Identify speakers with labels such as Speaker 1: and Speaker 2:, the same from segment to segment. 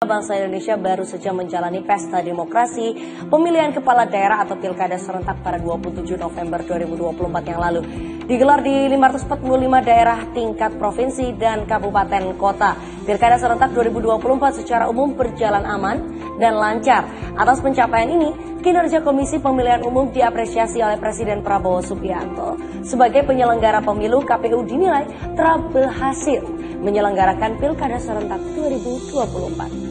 Speaker 1: Bangsa Indonesia baru saja menjalani pesta demokrasi pemilihan kepala daerah atau pilkada serentak pada 27 November 2024 yang lalu. Digelar di 545 daerah tingkat provinsi dan kabupaten kota. Pilkada serentak 2024 secara umum berjalan aman dan lancar. Atas pencapaian ini, kinerja Komisi Pemilihan Umum diapresiasi oleh Presiden Prabowo Subianto. Sebagai penyelenggara pemilu, KPU dinilai telah berhasil menyelenggarakan pilkada serentak 2024.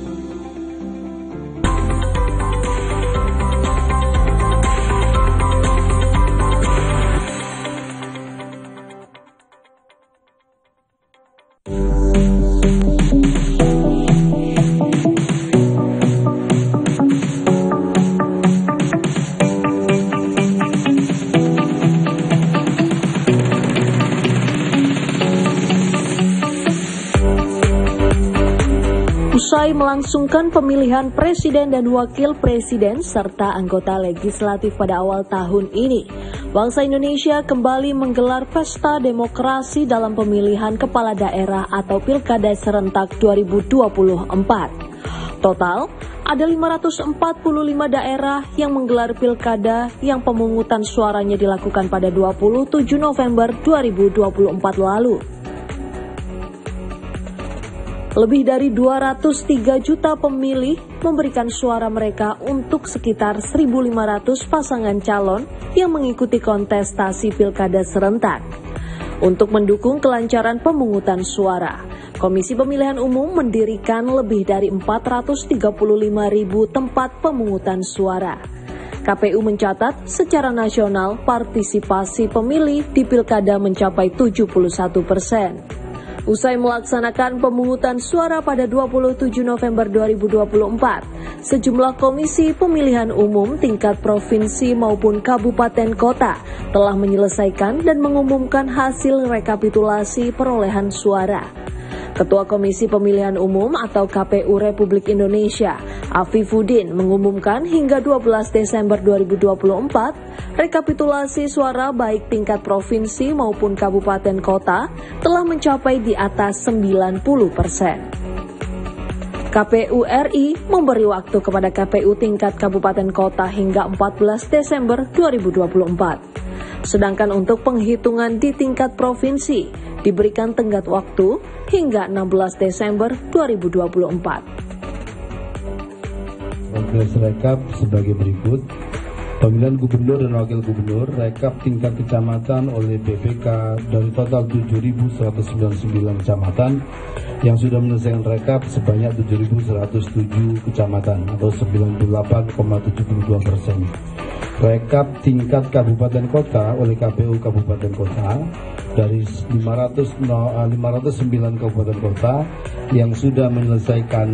Speaker 2: Usai melangsungkan pemilihan presiden dan wakil presiden serta anggota legislatif pada awal tahun ini, bangsa Indonesia kembali menggelar pesta demokrasi dalam pemilihan kepala daerah atau pilkada serentak 2024. Total, ada 545 daerah yang menggelar pilkada yang pemungutan suaranya dilakukan pada 27 November 2024 lalu. Lebih dari 203 juta pemilih memberikan suara mereka untuk sekitar 1.500 pasangan calon yang mengikuti kontestasi pilkada serentak. Untuk mendukung kelancaran pemungutan suara, Komisi Pemilihan Umum mendirikan lebih dari 435.000 tempat pemungutan suara. KPU mencatat secara nasional partisipasi pemilih di pilkada mencapai 71%. Usai melaksanakan pemungutan suara pada 27 November 2024, sejumlah komisi pemilihan umum tingkat provinsi maupun kabupaten kota telah menyelesaikan dan mengumumkan hasil rekapitulasi perolehan suara. Ketua Komisi Pemilihan Umum atau KPU Republik Indonesia, Afifuddin, mengumumkan hingga 12 Desember 2024, rekapitulasi suara baik tingkat provinsi maupun kabupaten kota telah mencapai di atas 90%. KPU RI memberi waktu kepada KPU tingkat kabupaten kota hingga 14 Desember 2024. Sedangkan untuk penghitungan di tingkat provinsi diberikan tenggat waktu hingga 16 Desember 2024.
Speaker 3: Progres rekap sebagai berikut. Pemilihan gubernur dan wakil gubernur rekap tingkat kecamatan oleh BPK dari total 7.199 kecamatan yang sudah menyelesaikan rekap sebanyak 7.107 kecamatan atau 98,72%. Rekap tingkat kabupaten kota oleh KPU kabupaten kota dari 509 kabupaten kota yang sudah menyelesaikan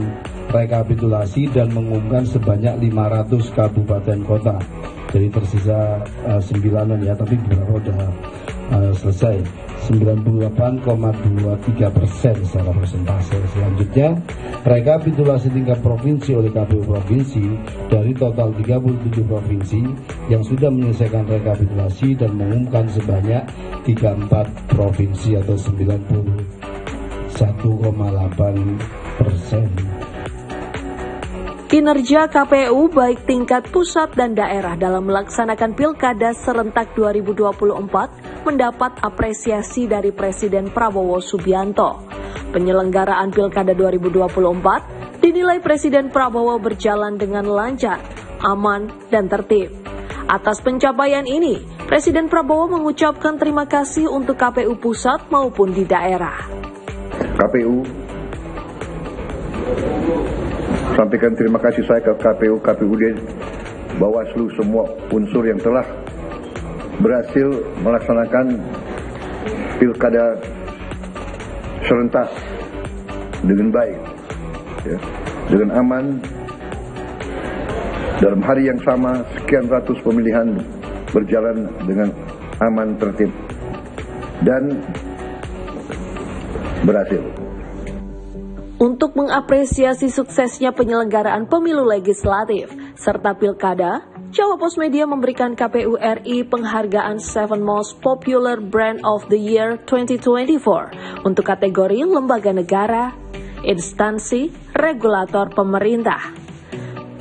Speaker 3: rekapitulasi dan mengumumkan sebanyak 500 kabupaten kota. Jadi tersisa 9 ya, tapi beberapa sudah selesai. 98,23% secara persentase. Selanjutnya, rekapitulasi tingkat provinsi oleh KPU provinsi dari total 37 provinsi yang sudah menyelesaikan rekapitulasi dan mengumumkan sebanyak 34 provinsi atau 91,8%.
Speaker 2: Kinerja KPU baik tingkat pusat dan daerah dalam melaksanakan pilkada serentak 2024 mendapat apresiasi dari Presiden Prabowo Subianto. Penyelenggaraan pilkada 2024 dinilai Presiden Prabowo berjalan dengan lancar, aman, dan tertib. Atas pencapaian ini, Presiden Prabowo mengucapkan terima kasih untuk KPU pusat maupun di daerah.
Speaker 4: KPU sampaikan terima kasih saya ke KPUD, Bawaslu, semua unsur yang telah berhasil melaksanakan pilkada serentak dengan baik, ya, dengan aman. Dalam hari yang sama, sekian ratus pemilihan berjalan dengan aman, tertib, dan berhasil.
Speaker 2: Untuk mengapresiasi suksesnya penyelenggaraan pemilu legislatif serta pilkada, Jawa Pos Media memberikan KPU RI penghargaan 7 Most Popular Brand of the Year 2024 untuk kategori lembaga negara, instansi, regulator pemerintah.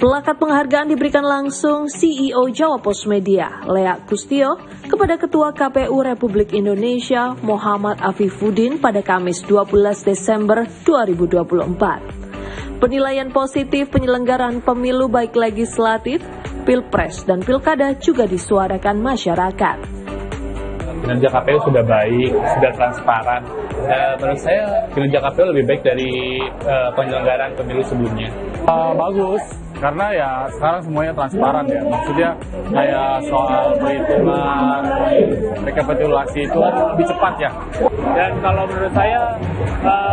Speaker 2: Plakat penghargaan diberikan langsung CEO Jawa Pos Media, Lea Kustio, kepada Ketua KPU Republik Indonesia, Muhammad Afifuddin pada Kamis 12 Desember 2024. Penilaian positif penyelenggaraan pemilu baik legislatif, pilpres, dan pilkada juga disuarakan masyarakat.
Speaker 5: Kinerja KPU sudah baik, sudah transparan. Menurut saya kinerja KPU lebih baik dari penyelenggaraan pemilu sebelumnya.
Speaker 6: Bagus, karena ya sekarang semuanya transparan ya. Maksudnya kayak soal perhitungan, rekapitulasi itu lebih cepat ya.
Speaker 5: Dan kalau menurut saya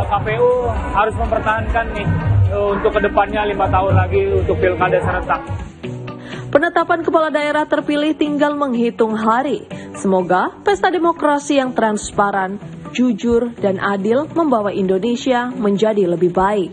Speaker 5: KPU harus mempertahankan nih untuk kedepannya 5 tahun lagi untuk pilkada serentak.
Speaker 2: Penetapan kepala daerah terpilih tinggal menghitung hari. Semoga pesta demokrasi yang transparan, jujur, dan adil membawa Indonesia menjadi lebih baik.